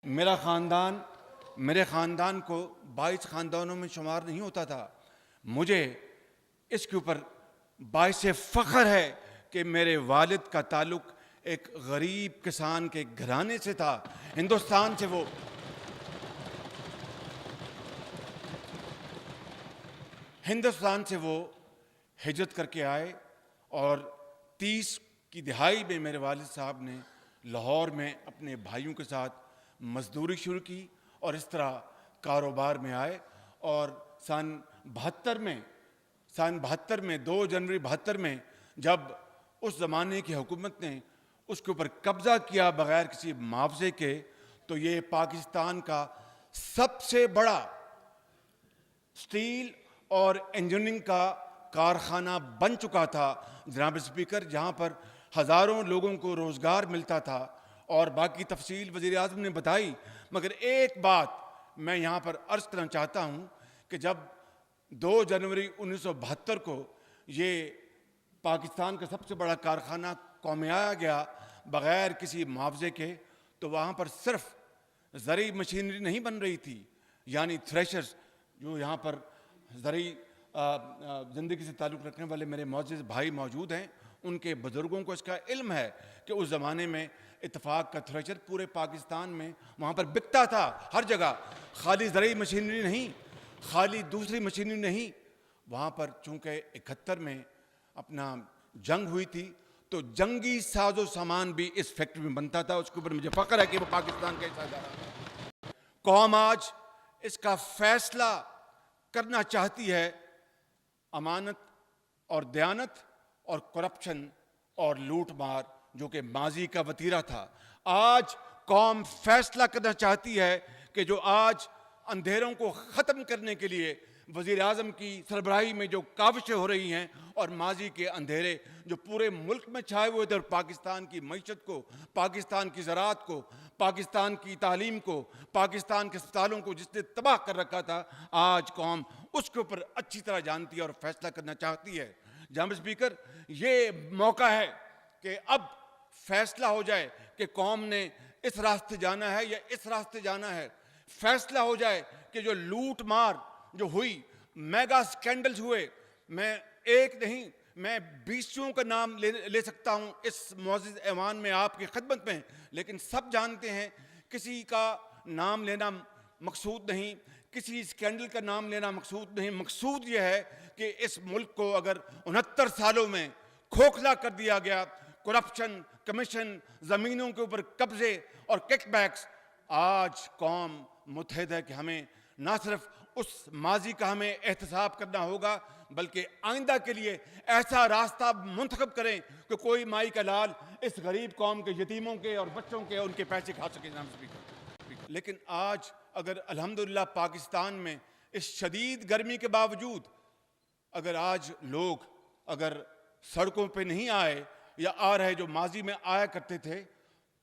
میرے خاندان کو 22 خاندانوں میں شمار نہیں ہوتا تھا. مجھے اس کے اوپر باعث فخر ہے کہ میرے والد کا تعلق ایک غریب کسان کے گھرانے سے تھا. ہندوستان سے وہ ہجرت کر کے آئے اور 30 کی دہائی میں میرے والد صاحب نے لاہور میں اپنے بھائیوں کے ساتھ مزدوری شروع کی اور اس طرح کاروبار میں آئے. اور سن 72 میں 2 جنوری 72 میں جب اس زمانے کی حکومت نے اس کے اوپر قبضہ کیا بغیر کسی معاوضے کے، تو یہ پاکستان کا سب سے بڑا سٹیل اور انجینئرنگ کا کارخانہ بن چکا تھا جناب اسپیکر، جہاں پر ہزاروں لوگوں کو روزگار ملتا تھا. اور باقی تفصیل وزیر اعظم نے بتائی، مگر ایک بات میں یہاں پر عرض کرنا چاہتا ہوں کہ جب 2 جنوری 1972 کو یہ پاکستان کا سب سے بڑا کارخانہ قومیایا گیا بغیر کسی معاوضے کے، تو وہاں پر صرف زرعی مشینری نہیں بن رہی تھی، یعنی تھریشرز، جو یہاں پر زرعی زندگی سے تعلق رکھنے والے میرے معزز بھائی موجود ہیں، ان کے بزرگوں کو اس کا علم ہے کہ اس زمانے میں اتفاق کا تھریشر پورے پاکستان میں وہاں پر بکتا تھا ہر جگہ. خالی زرعی مشینری نہیں، خالی دوسری مشینری نہیں. وہاں پر چونکہ 71 میں اپنا جنگ ہوئی تھی تو جنگی ساز و سامان بھی اس فیکٹری میں بنتا تھا. اس کے اوپر مجھے فخر ہے کہ وہ پاکستان کا حصہ ہے. قوم آج اس کا فیصلہ کرنا چاہتی ہے. امانت اور دیانت اور کرپشن اور لوٹ مار جو کہ ماضی کا وتیرہ تھا، آج قوم فیصلہ کرنا چاہتی ہے کہ جو آج اندھیروں کو ختم کرنے کے لیے وزیر اعظم کی سربراہی میں جو کاوشیں ہو رہی ہیں اور ماضی کے اندھیرے جو پورے ملک میں چھائے ہوئے تھے اور پاکستان کی معیشت کو، پاکستان کی زراعت کو، پاکستان کی تعلیم کو، پاکستان کے اسپتالوں کو جس نے تباہ کر رکھا تھا، آج قوم اس کے اوپر اچھی طرح جانتی ہے اور فیصلہ کرنا چاہتی ہے. جناب اسپیکر، یہ موقع ہے کہ اب فیصلہ ہو جائے کہ قوم نے اس راستے جانا ہے یا اس راستے جانا ہے. فیصلہ ہو جائے کہ جو لوٹ مار جو ہوئی، میگا سکینڈلز ہوئے، میں ایک نہیں میں 20 کا نام لے سکتا ہوں اس معزز ایوان میں آپ کی خدمت میں، لیکن سب جانتے ہیں کسی کا نام لینا مقصود نہیں، کسی سکینڈل کا نام لینا مقصود نہیں. مقصود یہ ہے کہ اس ملک کو اگر 69 سالوں میں کھوکھلا کر دیا گیا، کرپشن، کمیشن، زمینوں کے اوپر قبضے اور کک بیکس، آج قوم متحد ہے کہ ہمیں نہ صرف اس ماضی کا ہمیں احتساب کرنا ہوگا بلکہ آئندہ کے لیے ایسا راستہ منتخب کریں کہ کوئی مائی کا لال اس غریب قوم کے یتیموں کے اور بچوں کے ان کے پیسے کھا سکے. جناب اسپیکر، لیکن آج اگر الحمدللہ پاکستان میں اس شدید گرمی کے باوجود اگر آج لوگ اگر سڑکوں پہ نہیں آئے یا آ رہے جو ماضی میں آیا کرتے تھے،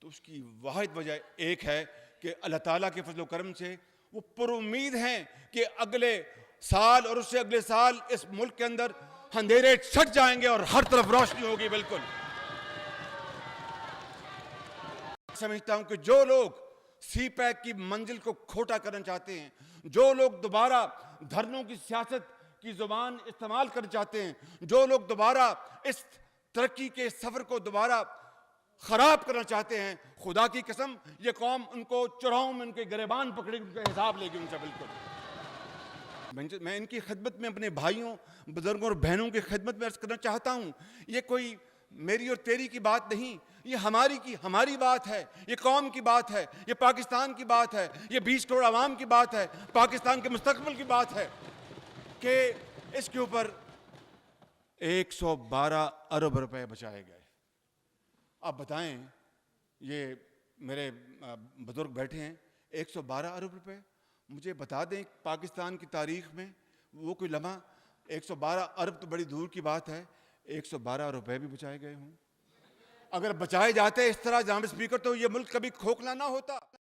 تو اس کی واحد وجہ ایک ہے کہ اللہ تعالیٰ کے فضل و کرم سے وہ پر امید ہیں کہ اگلے سال اور اس سے اگلے سال اس ملک کے اندر اندھیرے چھٹ جائیں گے اور ہر طرف روشنی ہوگی. بالکل سمجھتا ہوں کہ جو لوگ سی پیک کی منزل کو کھوٹا کرنا چاہتے ہیں، جو لوگ دوبارہ دھرنوں کی سیاست کی زبان استعمال کرنا چاہتے ہیں، جو لوگ دوبارہ اس ترقی کے سفر کو دوبارہ خراب کرنا چاہتے ہیں، خدا کی قسم یہ قوم ان کو چوراہوں میں ان کے گریبان پکڑے ان کا حساب لے گی ان سے. بالکل میں ان کی خدمت میں اپنے بھائیوں، بزرگوں اور بہنوں کی خدمت میں عرض کرنا چاہتا ہوں، یہ کوئی میری اور تیری کی بات نہیں، یہ ہماری بات ہے، یہ قوم کی بات ہے، یہ پاکستان کی بات ہے، یہ 20 کروڑ عوام کی بات ہے، پاکستان کے مستقبل کی بات ہے کہ اس کے اوپر 112 ارب روپے بچائے گئے. آپ بتائیں، یہ میرے بزرگ بیٹھے ہیں، 112 ارب روپے، مجھے بتا دیں پاکستان کی تاریخ میں وہ کوئی لمحہ، 112 ارب تو بڑی دور کی بات ہے، 112 روپے بھی بچائے گئے ہوں. اگر بچائے جاتے اس طرح جناب اسپیکر تو یہ ملک کبھی کھوکھلا نہ ہوتا.